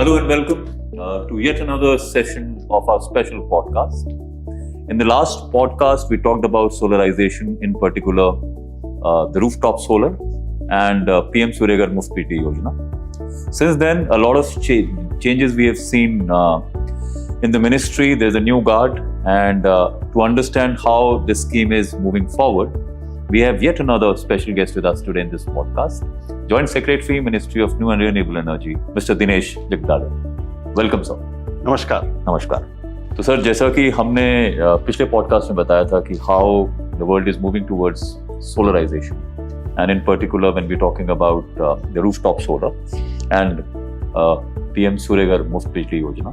Hello and welcome to yet another session of our special podcast. In the last podcast, we talked about solarization, in particular the rooftop solar and PM Suryaghar Muft Bijli Yojana. Since then, a lot of changes we have seen in the ministry. There's a new guard, and to understand how this scheme is moving forward, we have yet another special guest with us today in this podcast. Joint Secretary, Ministry of New and Renewable Energy, Mr. Dinesh Jagdale. Welcome, sir. नमस्कार. नमस्कार. तो sir, जैसा कि हमने पिछले podcast में बताया था कि how the world is moving towards solarization, and in particular when we're talking about the rooftop solar and PM Suryaghar Muft Bijli Yojana.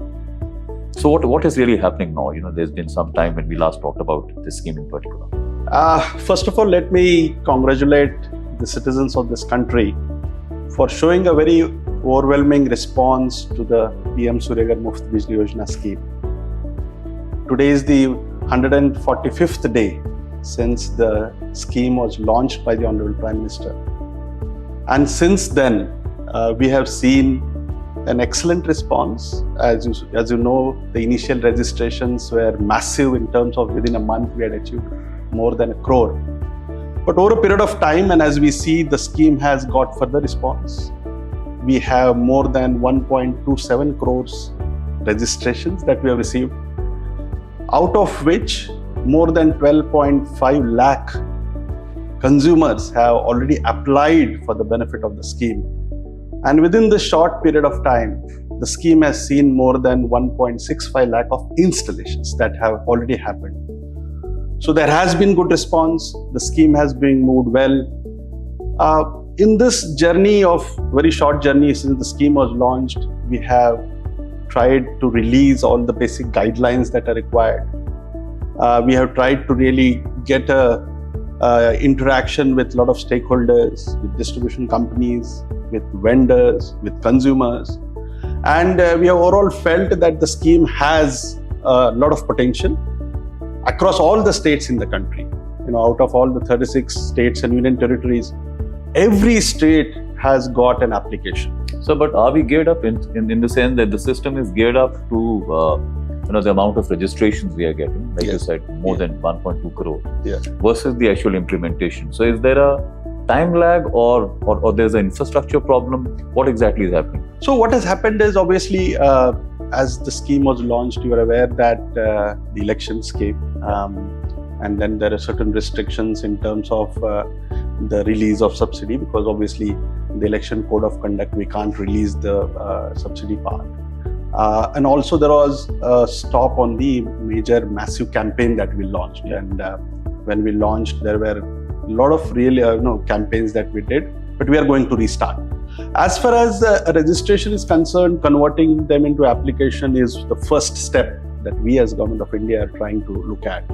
So what is really happening now? You know, there's been some time when we last talked about this scheme in particular. First of all, let me congratulate the citizens of this country for showing a very overwhelming response to the PM Suryaghar Muft Bijli Yojana scheme. Today is the 145th day since the scheme was launched by the Honorable Prime Minister. And since then, we have seen an excellent response. As you know, the initial registrations were massive in terms of within a month we had achieved more than 1 crore. But over a period of time, and as we see, the scheme has got further response. We have more than 1.27 crores registrations that we have received, out of which more than 12.5 lakh consumers have already applied for the benefit of the scheme. And within this short period of time, the scheme has seen more than 1.65 lakh of installations that have already happened. So there has been good response. The scheme has been moved well. In this journey of very short journey since the scheme was launched, we have tried to release all the basic guidelines that are required. We have tried to really get a interaction with a lot of stakeholders, with distribution companies, with vendors, with consumers. And we have overall felt that the scheme has a lot of potential across all the states in the country. You know, out of all the 36 states and union territories, every state has got an application. So, but are we geared up in the sense that the system is geared up to the amount of registrations we are getting, like you said, more than 1.2 crore versus the actual implementation? So is there a time lag or there's an infrastructure problem? What exactly is happening? So what has happened is, obviously, as the scheme was launched, you are aware that the elections came, and then there are certain restrictions in terms of the release of subsidy, because obviously the election code of conduct, we can't release the subsidy part. And also there was a stop on the major massive campaign that we launched. And when we launched, there were a lot of real campaigns that we did, but we are going to restart. As far as registration is concerned, converting them into application is the first step that we as Government of India are trying to look at.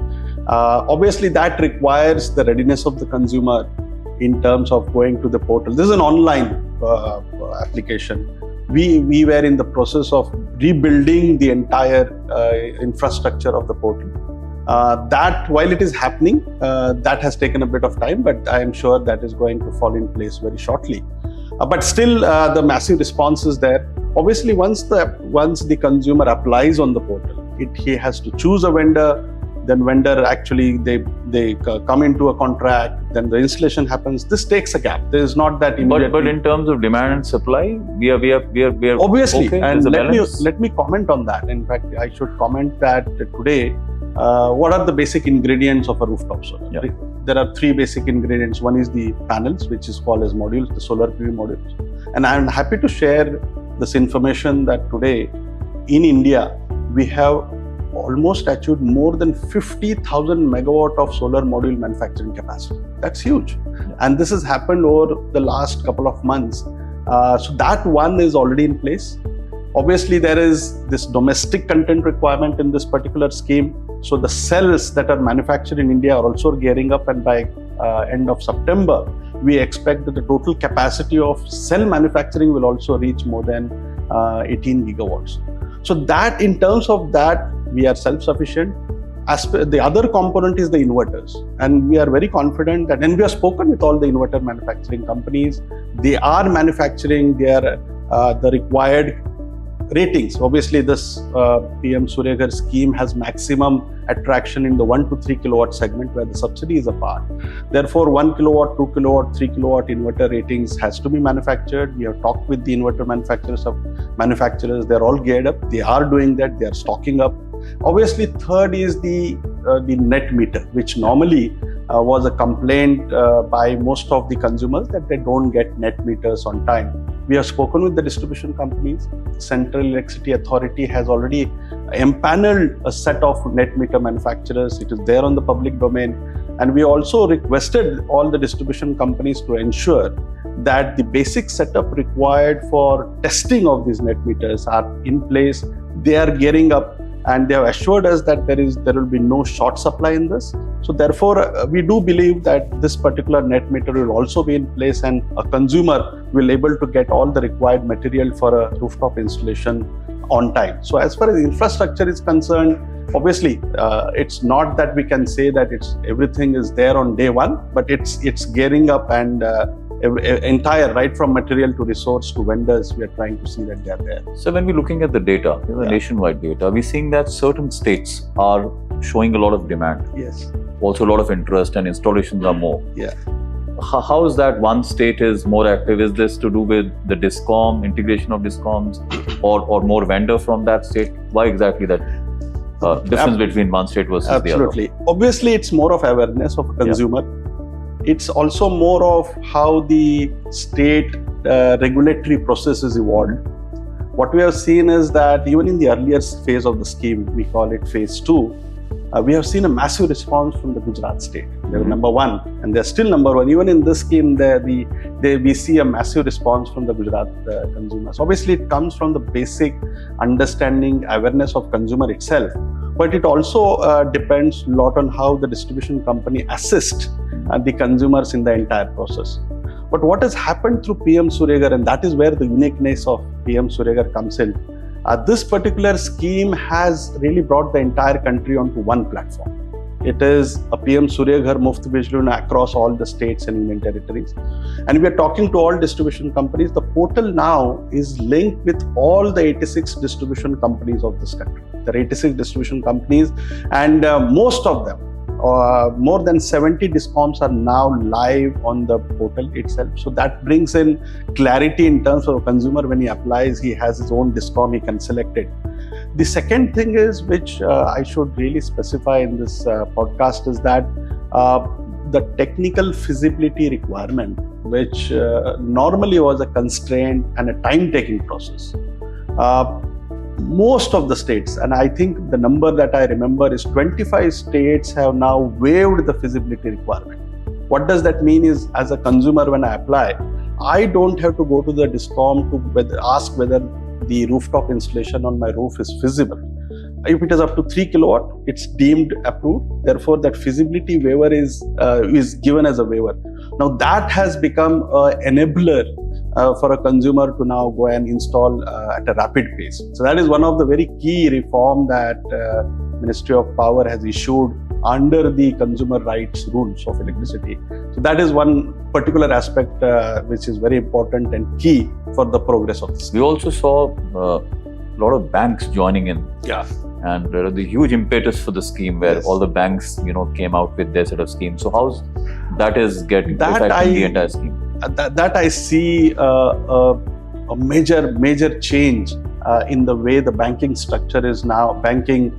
Obviously, that requires the readiness of the consumer in terms of going to the portal. This is an online application. We were in the process of rebuilding the entire infrastructure of the portal. That, while it is happening, that has taken a bit of time, but I am sure that is going to fall in place very shortly. But still, the massive response is there. Obviously, once the consumer applies on the portal, he has to choose a vendor. Then vendor actually they come into a contract. Then the installation happens. This takes a gap. There is not that immediate. But in terms of demand and supply, we are obviously. Okay, and let me comment on that. In fact, I should comment that today. What are the basic ingredients of a rooftop solar? Yeah. There are 3 basic ingredients. One is the panels, which is called as modules, the solar PV modules. And I'm happy to share this information that today in India, we have almost achieved more than 50,000 megawatt of solar module manufacturing capacity. That's huge. And this has happened over the last couple of months. So that one is already in place. Obviously, there is this domestic content requirement in this particular scheme. So the cells that are manufactured in India are also gearing up, and by end of September, we expect that the total capacity of cell manufacturing will also reach more than 18 gigawatts. So that, in terms of that, we are self-sufficient. The other component is the inverters, and we are very confident that, and we have spoken with all the inverter manufacturing companies, they are manufacturing their the required ratings. Obviously, this PM Surya Ghar scheme has maximum attraction in the 1 to 3 kilowatt segment where the subsidy is a part. Therefore, 1 kilowatt, 2 kilowatt, 3 kilowatt inverter ratings has to be manufactured. We have talked with the inverter manufacturers. They're all geared up. They are doing that. They are stocking up. Obviously, third is the net meter, which normally was a complaint by most of the consumers that they don't get net meters on time. We have spoken with the distribution companies. Central Electricity Authority has already empaneled a set of net meter manufacturers. It is there on the public domain. And we also requested all the distribution companies to ensure that the basic setup required for testing of these net meters are in place. They are gearing up, and they have assured us that there will be no short supply in this. So therefore, we do believe that this particular net meter will also be in place, and a consumer will be able to get all the required material for a rooftop installation on time. So as far as infrastructure is concerned, obviously, it's not that we can say that everything is there on day one, but it's gearing up, and entire, right from material to resource to vendors, we are trying to see that they are there. So when we're looking at the data, nationwide data, we're seeing that certain states are showing a lot of demand. Yes. Also a lot of interest, and installations are more. Yeah. How is that one state is more active? Is this to do with the DISCOM, integration of DISCOMs, or more vendor from that state? Why exactly that difference between one state versus the other? Absolutely. Obviously, it's more of awareness of a consumer. Yeah. It's also more of how the state regulatory process is evolved. What we have seen is that even in the earlier phase of the scheme, we call it phase 2, we have seen a massive response from the Gujarat state. They were number one, and they're still number one. Even in this scheme, we see a massive response from the Gujarat consumers. Obviously, it comes from the basic understanding, awareness of consumer itself, but it also depends a lot on how the distribution company assists the consumers in the entire process. But what has happened through PM Surya Ghar, and that is where the uniqueness of PM Surya Ghar comes in, this particular scheme has really brought the entire country onto one platform. It is a PM Surya Ghar Muft Bijli Yojana across all the states and union territories. And we are talking to all distribution companies. The portal now is linked with all the 86 distribution companies of this country. There are 86 distribution companies, and most of them, more than 70 DISCOMs are now live on the portal itself. So that brings in clarity in terms of a consumer. When he applies, he has his own DISCOM, he can select it. The second thing is, which I should really specify in this podcast, is that the technical feasibility requirement, which normally was a constraint and a time-taking process. Most of the states, and I think the number that I remember is 25 states have now waived the feasibility requirement. What does that mean is, as a consumer, when I apply, I don't have to go to the DISCOM to ask whether the rooftop installation on my roof is feasible. If it is up to 3 kilowatt, it's deemed approved. Therefore, that feasibility waiver is given as a waiver. Now, that has become an enabler for a consumer to now go and install at a rapid pace. So that is one of the very key reform that Ministry of Power has issued under the consumer rights rules of electricity. So that is one particular aspect which is very important and key for the progress of this. We also saw a lot of banks joining in. Yeah. And the huge impetus for the scheme, where all the banks, came out with their set of schemes. So how's that is affecting the entire scheme? That I see a major change in the way the banking structure is now. Banking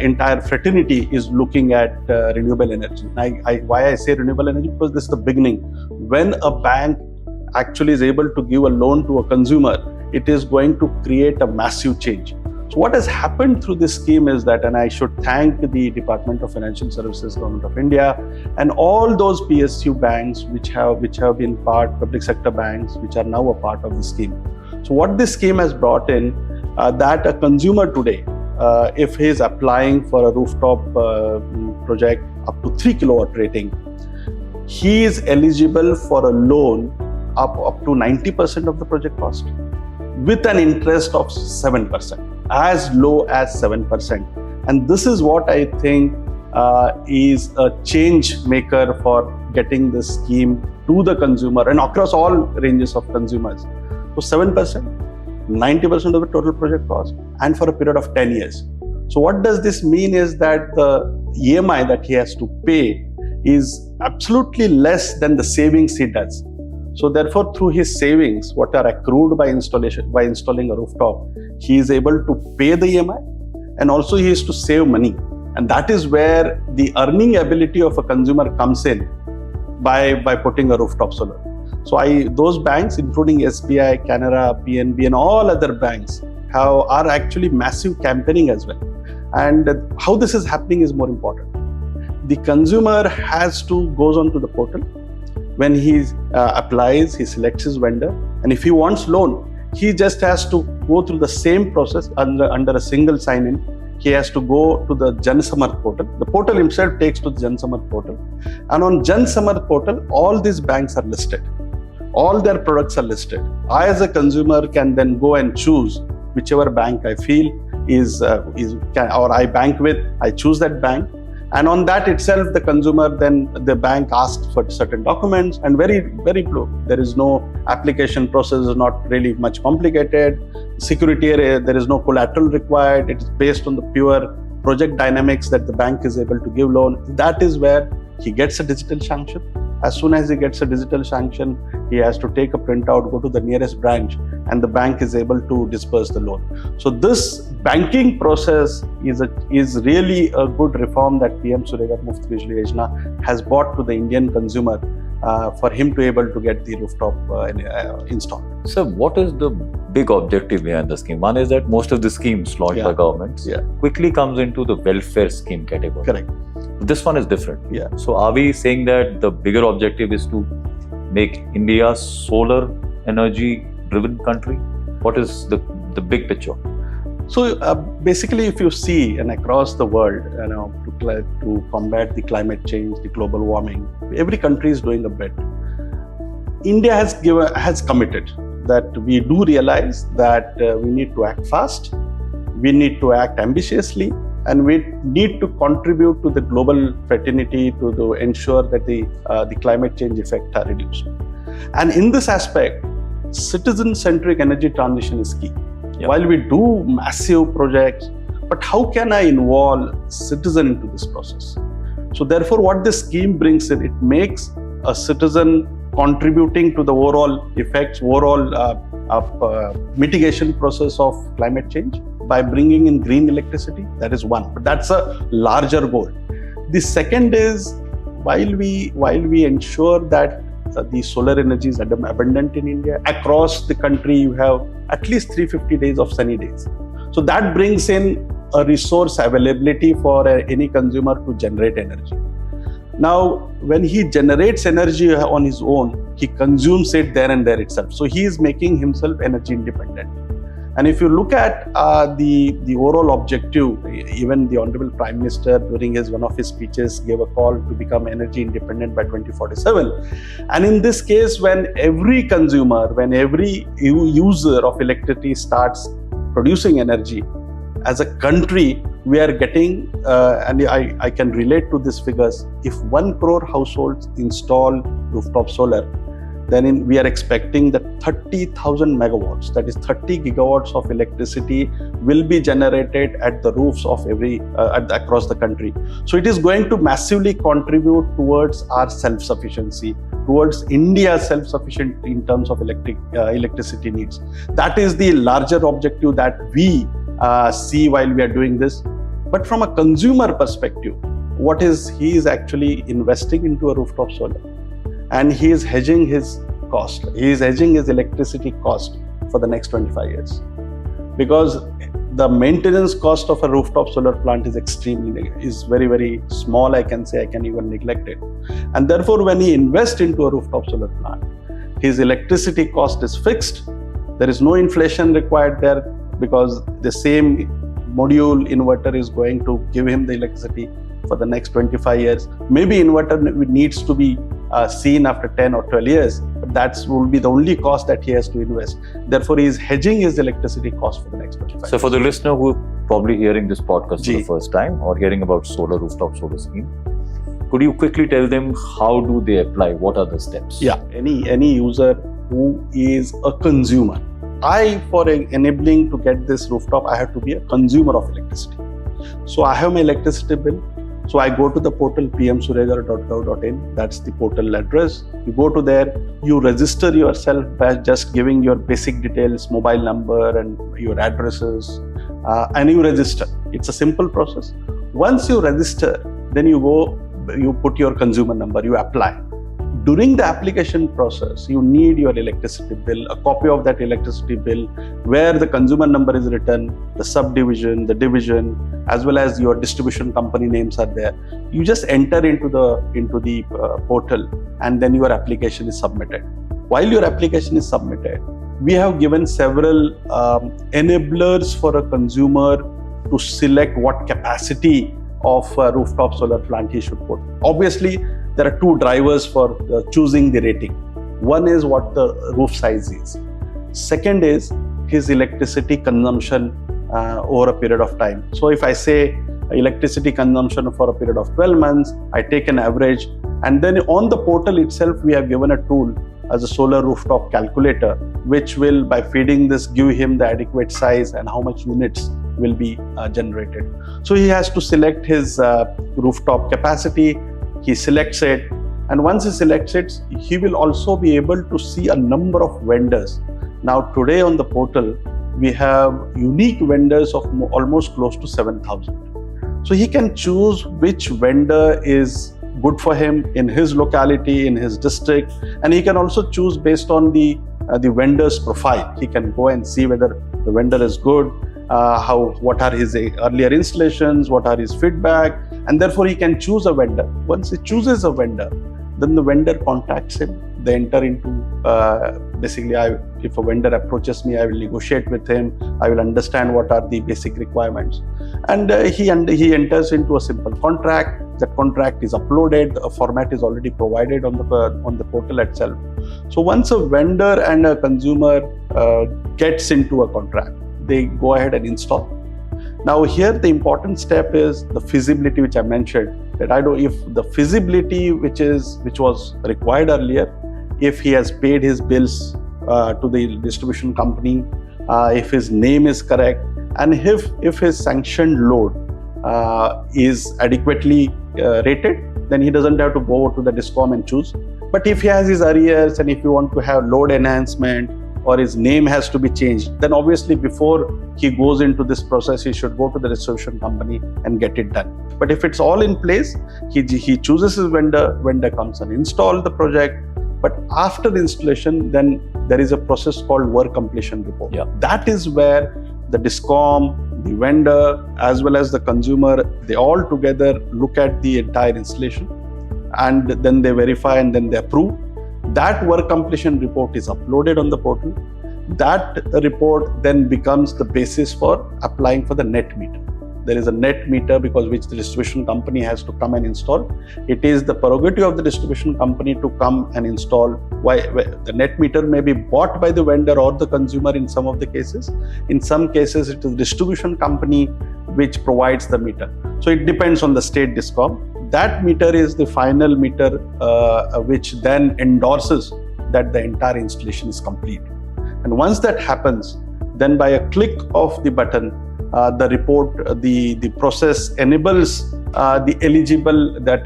entire fraternity is looking at renewable energy. Why I say renewable energy? Because this is the beginning. When a bank actually is able to give a loan to a consumer, it is going to create a massive change. So what has happened through this scheme is that, and I should thank the Department of Financial Services, Government of India, and all those PSU banks which have been public sector banks, which are now a part of the scheme. So what this scheme has brought in, that a consumer today, if he is applying for a rooftop project up to 3 kilowatt rating, he is eligible for a loan up to 90% of the project cost, with an interest of 7%, as low as 7%. And this is what I think is a change maker for getting this scheme to the consumer and across all ranges of consumers. So 7%, 90% of the total project cost, and for a period of 10 years. So what does this mean is that the EMI that he has to pay is absolutely less than the savings he does. So therefore, through his savings, what are accrued by installing a rooftop, he is able to pay the EMI, and also he is to save money. And that is where the earning ability of a consumer comes in by putting a rooftop solar. So those banks, including SBI, Canara, PNB, and all other banks, are actually massive campaigning as well. And how this is happening is more important. The consumer goes onto the portal. When he applies, he selects his vendor, and if he wants loan, he just has to go through the same process under a single sign-in. He has to go to the Jan Samarth portal. The portal himself takes to the Jan Samarth portal, and on Jan Samarth portal, all these banks are listed. All their products are listed. I, as a consumer, can then go and choose whichever bank I feel or I bank with. I choose that bank. And on that itself, the bank asks for certain documents, and very, very low. There is no application process, is not really much complicated. Security area, there is no collateral required. It is based on the pure project dynamics that the bank is able to give loan. That is where he gets a digital sanction. As soon as he gets a digital sanction, he has to take a printout, go to the nearest branch, and the bank is able to disperse the loan. So this banking process is really a good reform that PM Surya Ghar Muft Bijli Yojana has brought to the Indian consumer for him to be able to get the rooftop installed. So what is the big objective behind the scheme? One is that most of the schemes launched by governments quickly comes into the welfare scheme category. Correct. This one is different. Yeah. So are we saying that the bigger objective is to make India a solar energy driven country? What is the big picture? So basically, if you see and across the world, to combat the climate change, the global warming, every country is doing a bit. India has committed that we do realize that we need to act fast, we need to act ambitiously, and we need to contribute to the global fraternity to ensure that the climate change effects are reduced. And in this aspect, citizen-centric energy transition is key. Yeah. While we do massive projects, but how can I involve citizen into this process? So therefore, what this scheme brings in, it makes a citizen contributing to the overall effects, mitigation process of climate change by bringing in green electricity. That is one, but that's a larger goal. The second is, while we ensure that the solar energy is abundant in India, across the country you have at least 350 days of sunny days. So that brings in a resource availability for any consumer to generate energy. Now, when he generates energy on his own, he consumes it there and there itself. So he is making himself energy independent. And if you look at the overall objective, even the Honorable Prime Minister during one of his speeches gave a call to become energy independent by 2047. And in this case, when every consumer, when every user of electricity starts producing energy, as a country, we are getting, and I can relate to these figures, if 1 crore households install rooftop solar, then we are expecting that 30,000 megawatts, that is 30 gigawatts of electricity will be generated at the roofs of across the country. So it is going to massively contribute towards our self-sufficiency, towards India's self-sufficient in terms of electricity needs. That is the larger objective that we see while we are doing this. But from a consumer perspective, he is actually investing into a rooftop solar. And he is hedging his cost. He is hedging his electricity cost for the next 25 years. Because the maintenance cost of a rooftop solar plant is very, very small, I can say. I can even neglect it. And therefore, when he invests into a rooftop solar plant, his electricity cost is fixed. There is no inflation required there because the same module inverter is going to give him the electricity for the next 25 years. Maybe inverter needs to be seen after 10 or 12 years, but that will be the only cost that he has to invest. Therefore, he is hedging his electricity cost for the next 25 years. So for the listener who are probably hearing this podcast for the first time or hearing about rooftop solar scheme, could you quickly tell them how do they apply? What are the steps? Yeah, any user who is a consumer for enabling to get this rooftop, I have to be a consumer of electricity. So I have my electricity bill. So I go to the portal pmsuryagar.gov.in. That's the portal address. You go to there, you register yourself by just giving your basic details, mobile number and your addresses, and you register. It's a simple process. Once you register, then you go, you put your consumer number, you apply. During the application process, you need your electricity bill, a copy of that electricity bill, where the consumer number is written, the subdivision, the division, as well as your distribution company names are there. You just enter into the portal, and then your application is submitted. While your application is submitted, we have given several enablers for a consumer to select what capacity of a rooftop solar plant he should put. Obviously, there are two drivers for choosing the rating. One is what the roof size is. Second is his electricity consumption over a period of time. So if I say electricity consumption for a period of 12 months, I take an average, and then on the portal itself, we have given a tool as a solar rooftop calculator, which will, by feeding this, give him the adequate size and how much units will be generated. So he has to select his rooftop capacity. He selects it, and once he selects it, he will also be able to see a number of vendors. Now today on the portal, we have unique vendors of almost close to 7,000. So he can choose which vendor is good for him in his locality, in his district, and he can also choose based on the vendor's profile. He can go and see whether the vendor is good, what are his earlier installations, what are his feedback, and therefore he can choose a vendor. Once he chooses a vendor, then the vendor contacts him. They enter into, if a vendor approaches me, I will negotiate with him. I will understand what are the basic requirements. And he enters into a simple contract. That contract is uploaded. A format is already provided on the portal itself. So once a vendor and a consumer gets into a contract, they go ahead and install. Now here the important step is the feasibility, which I mentioned, that if the feasibility which was required earlier, if he has paid his bills to the distribution company, if his name is correct, and if his sanctioned load is adequately rated, then he doesn't have to go to the DISCOM and choose. But if he has his arrears, and if you want to have load enhancement, or his name has to be changed, then obviously before he goes into this process, he should go to the distribution company and get it done. But if it's all in place, he chooses his vendor comes and install the project. But after the installation, then there is a process called work completion report. Yeah. That is where the DISCOM, the vendor, as well as the consumer, they all together look at the entire installation, and then they verify and then they approve. That work completion report is uploaded on the portal. That report then becomes the basis for applying for the net meter. There is a net meter which the distribution company has to come and install. It is the prerogative of the distribution company to come and install. The net meter may be bought by the vendor or the consumer in some of the cases. In some cases, it is the distribution company which provides the meter. So it depends on the state DISCOM. That meter is the final meter which then endorses that the entire installation is complete. And once that happens, then by a click of the button, the report, the process enables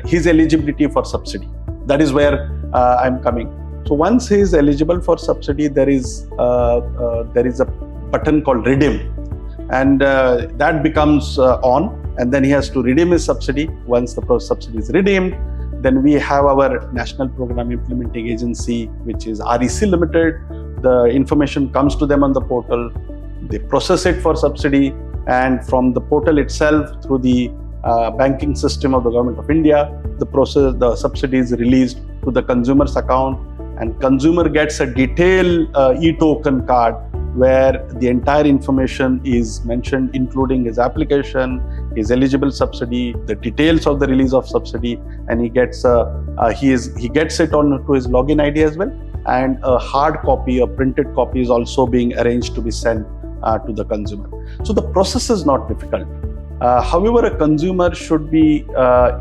his eligibility for subsidy. That is where I'm coming. So once he is eligible for subsidy, there is a button called redeem, and that becomes on. And then he has to redeem his subsidy. Once the subsidy is redeemed, then we have our National Program Implementing Agency, which is REC Limited. The information comes to them on the portal. They process it for subsidy, and from the portal itself, through the banking system of the Government of India, the subsidy is released to the consumer's account, and consumer gets a detailed e-token card where the entire information is mentioned, including his application, his eligible subsidy, the details of the release of subsidy, and he gets it on to his login ID as well. And a hard copy, a printed copy, is also being arranged to be sent to the consumer. So the process is not difficult. However, a consumer should be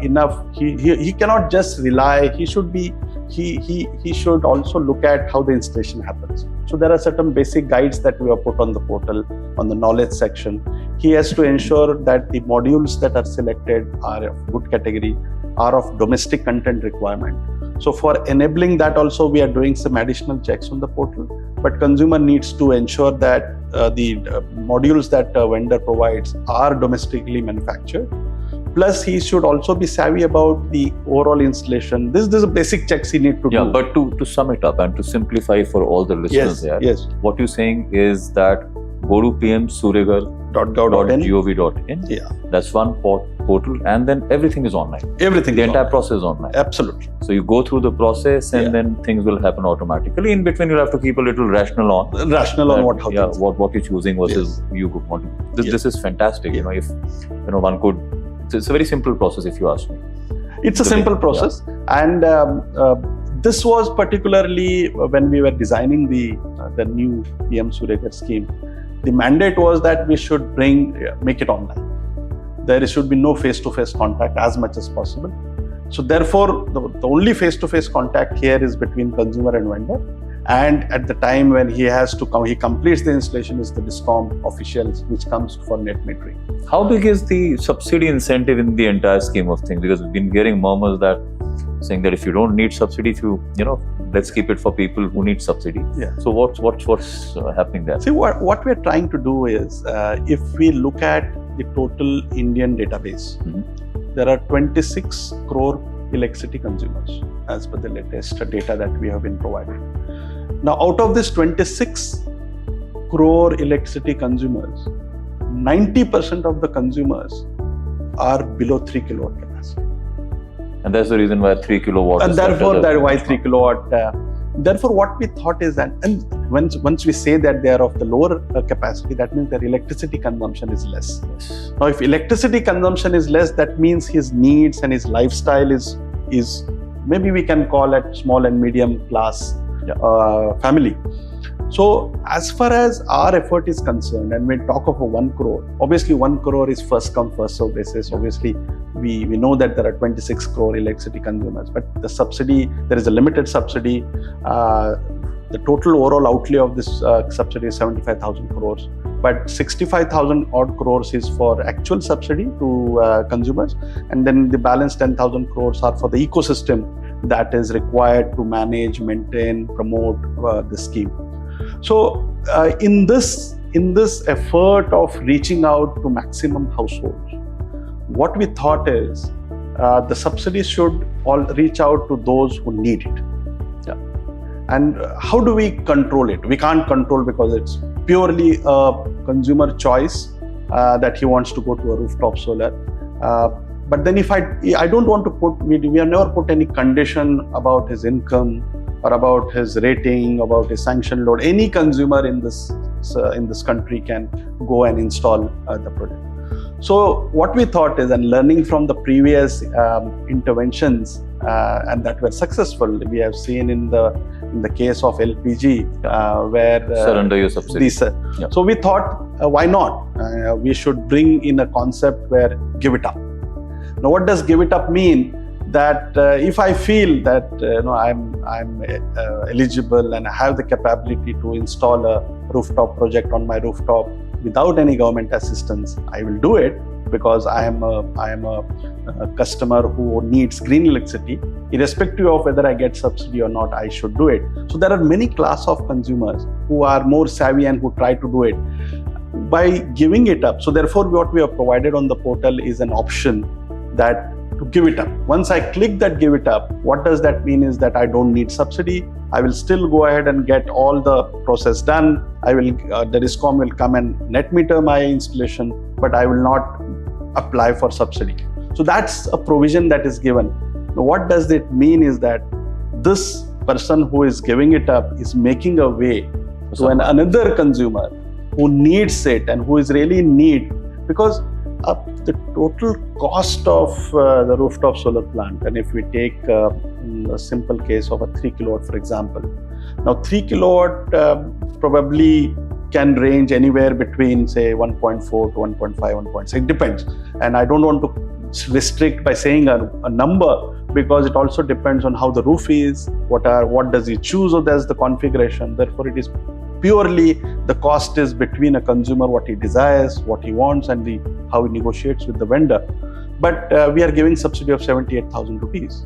enough. He cannot just rely. He should also look at how the installation happens. So there are certain basic guides that we have put on the portal, on the knowledge section. He has to ensure that the modules that are selected are of good category, are of domestic content requirement. So for enabling that also, we are doing some additional checks on the portal. But consumer needs to ensure that the modules that a vendor provides are domestically manufactured. Plus, he should also be savvy about the overall installation. This is a basic checks he need to do. Yeah, but to sum it up and to simplify for all the listeners here, what you're saying is that go to pmsuryagar.gov.in. Yeah. That's one portal, and then everything is online. Everything. The entire process is online. Absolutely. So you go through the process, and then things will happen automatically. In between, you'll have to keep a little rational on what you're choosing versus you want to. This is fantastic. You know, if one could. It's a very simple process, if you ask me. It's a simple process, and this was particularly when we were designing the new PM Suryagar scheme. The mandate was that we should make it online. There should be no face-to-face contact as much as possible. So therefore, the only face-to-face contact here is between consumer and vendor. And at the time when he has to come, he completes the installation, is the DISCOM officials, which comes for net metering. How big is the subsidy incentive in the entire scheme of things? Because we've been hearing murmurs that saying that if you don't need subsidy, let's keep it for people who need subsidy. Yeah. So what's happening there? See, what we're trying to do is, if we look at the total Indian database, there are 26 crore electricity consumers as per the latest data that we have been provided. Now, out of this 26 crore electricity consumers, 90% of the consumers are below 3 kilowatt capacity. And that's the reason why 3 kilowatt and therefore that's why 3 kilowatt. Therefore, what we thought is that, and once we say that they are of the lower capacity, that means their electricity consumption is less. Yes. Now, if electricity consumption is less, that means his needs and his lifestyle is maybe we can call it small and medium class family. So as far as our effort is concerned, and we talk of a 1 crore, obviously 1 crore is first come first serve basis. Obviously, we know that there are 26 crore electricity consumers, but the subsidy, there is a limited subsidy. The total overall outlay of this subsidy is 75,000 crores, but 65,000 odd crores is for actual subsidy to consumers, and then the balance 10,000 crores are for the ecosystem that is required to manage, maintain, promote the scheme. So in this effort of reaching out to maximum households, what we thought is the subsidies should all reach out to those who need it. And how do we control it? We can't control because it's purely a consumer choice that he wants to go to a rooftop solar. But then if I don't want to we have never put any condition about his income or about his rating, about his sanction load. Any consumer in this country can go and install the product. So what we thought is, and learning from the previous interventions and that were successful, we have seen in the case of LPG where surrender your subsidy. So we thought, why not? We should bring in a concept where give it up. Now, what does give it up mean? That if I feel that I'm eligible and I have the capability to install a rooftop project on my rooftop without any government assistance, I will do it because I am a customer who needs green electricity. Irrespective of whether I get subsidy or not, I should do it. So there are many class of consumers who are more savvy and who try to do it by giving it up. So therefore, what we have provided on the portal is an option that to give it up. Once I click that give it up, what does that mean is that I don't need subsidy. I will still go ahead and get all the process done. The DISCOM will come and net meter my installation, but I will not apply for subsidy. So that's a provision that is given. Now, what does it mean is that this person who is giving it up is making a way to another consumer who needs it and who is really in need, because the total cost of the rooftop solar plant, and if we take a simple case of a 3 kilowatt, for example. Now 3 kilowatt probably can range anywhere between say 1.4 to 1.5, 1.6, depends. And I don't want to restrict by saying a number, because it also depends on how the roof is, what does he choose as the configuration. Therefore, it is purely the cost is between a consumer, what he desires, what he wants, and how he negotiates with the vendor. But we are giving subsidy of 78,000 rupees.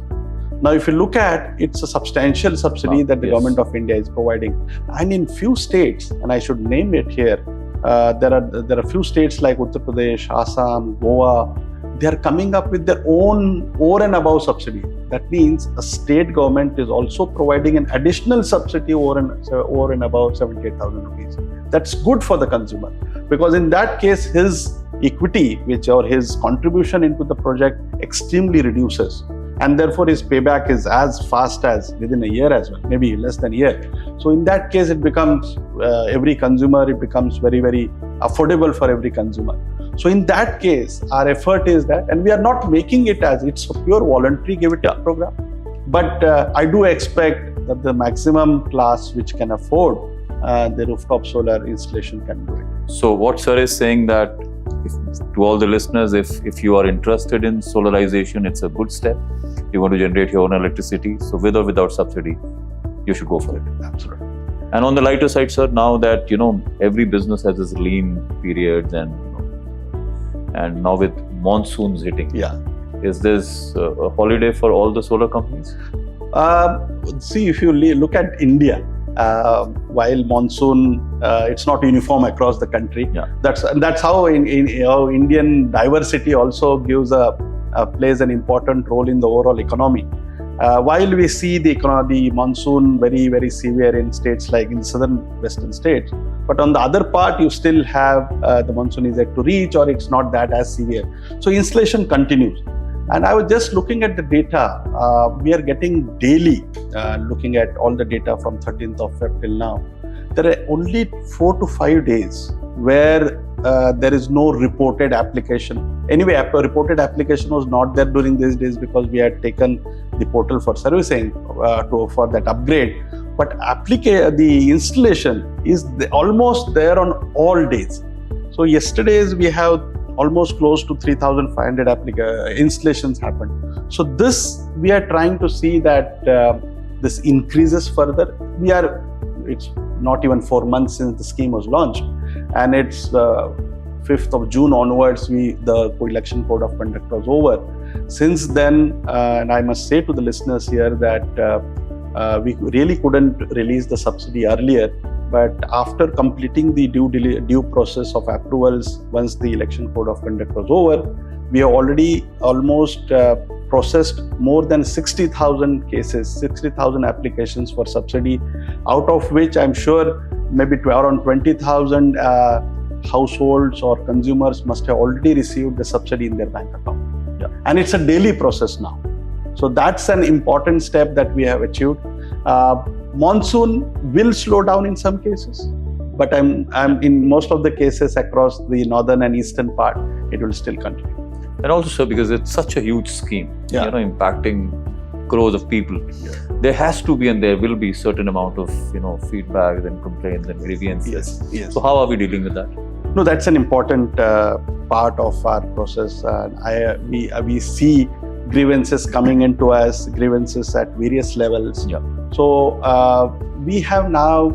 Now, if you look at, it's a substantial subsidy that the government of India is providing. And in few states, and I should name it here, there are few states like Uttar Pradesh, Assam, Goa, they are coming up with their own over and above subsidy. That means a state government is also providing an additional subsidy over and above 78,000 rupees. That's good for the consumer, because in that case, his equity, or his contribution into the project extremely reduces. And therefore, his payback is as fast as within a year as well, maybe less than a year. So in that case, it becomes every consumer, it becomes very, very affordable for every consumer. So in that case, our effort is that, and we are not making it as it's a pure voluntary give it up program. But I do expect that the maximum class which can afford the rooftop solar installation can do it. So what sir is saying that to all the listeners, if you are interested in solarization, it's a good step. You want to generate your own electricity. So with or without subsidy, you should go for it. Absolutely. And on the lighter side, sir, now that every business has its lean periods, and now with monsoons hitting, is this a holiday for all the solar companies? See, if you look at India, while monsoon, it's not uniform across the country. That's how how Indian diversity also plays an important role in the overall economy. While we see the monsoon very, very severe in states like in southern western states, but on the other part, you still have the monsoon is yet to reach, or it's not that as severe. So installation continues. And I was just looking at the data. We are getting daily, looking at all the data from 13th of Feb till now. There are only 4 to 5 days where there is no reported application. Anyway, a reported application was not there during these days because we had taken the portal for servicing for that upgrade. But the installation is almost there on all days. So yesterday's we have almost close to 3,500 installations happened. So this, we are trying to see that this increases further. It's not even 4 months since the scheme was launched, and it's 5th of June onwards, the election code of conduct was over. Since then, and I must say to the listeners here that we really couldn't release the subsidy earlier. But after completing the due process of approvals, once the election code of conduct was over, we have already almost processed more than 60,000 cases, 60,000 applications for subsidy, out of which I'm sure maybe around 20,000 households or consumers must have already received the subsidy in their bank account. And it's a daily process now. So that's an important step that we have achieved. Monsoon will slow down in some cases, but I'm in most of the cases across the northern and eastern part, it will still continue. And also, sir, because it's such a huge scheme, impacting crores of people, there has to be and there will be certain amount of feedback and complaints and grievances. Yes. So how are we dealing with that? No, that's an important part of our process. We see grievances coming into us, grievances at various levels. So we have now,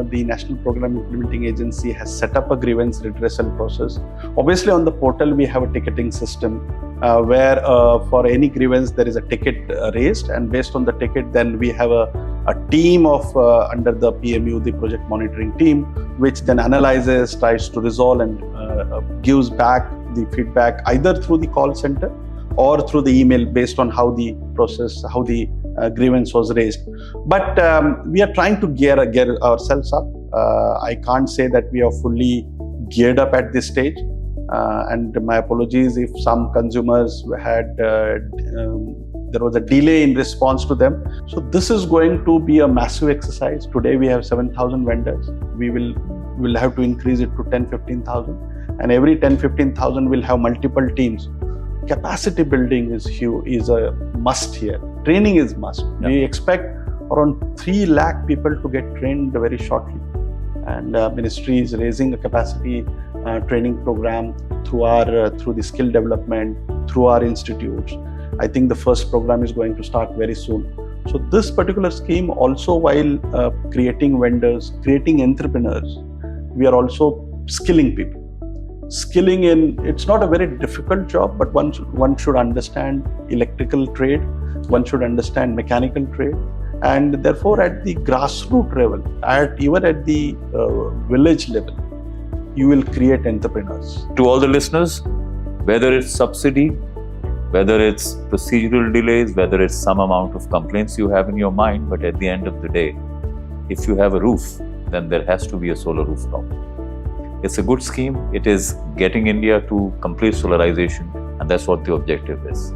the National Program Implementing Agency has set up a grievance redressal process. Obviously on the portal we have a ticketing system where for any grievance there is a ticket raised, and based on the ticket then we have a team of under the PMU, the project monitoring team, which then analyzes, tries to resolve and gives back the feedback either through the call center or through the email based on how the grievance was raised. But we are trying to gear ourselves up. I can't say that we are fully geared up at this stage. And my apologies if some consumers had, there was a delay in response to them. So this is going to be a massive exercise. Today we have 7,000 vendors. We will have to increase it to 10,000-15,000. And every 10,000-15,000 will have multiple teams. Capacity building is huge, is a must here. Training is must. We expect around 3 lakh people to get trained very shortly. And ministry is raising a capacity training program through the skill development, through our institutes. I think the first program is going to start very soon. So this particular scheme also, while creating vendors, creating entrepreneurs, we are also skilling people. Skilling in, it's not a very difficult job, but one should understand electrical trade, one should understand mechanical trade, and therefore at the grassroots level, even at the village level, you will create entrepreneurs. To all the listeners, whether it's subsidy, whether it's procedural delays, whether it's some amount of complaints you have in your mind, but at the end of the day, if you have a roof, then there has to be a solar rooftop. It's a good scheme. It is getting India to complete solarization, and that's what the objective is.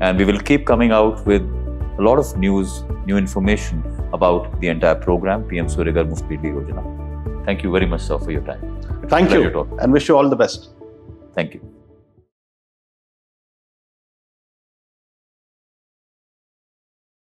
And we will keep coming out with a lot of news, new information about the entire program, PM Surya Ghar Muft Bijli Yojana. Thank you very much, sir, for your time. Thank you, and wish you all the best. Thank you.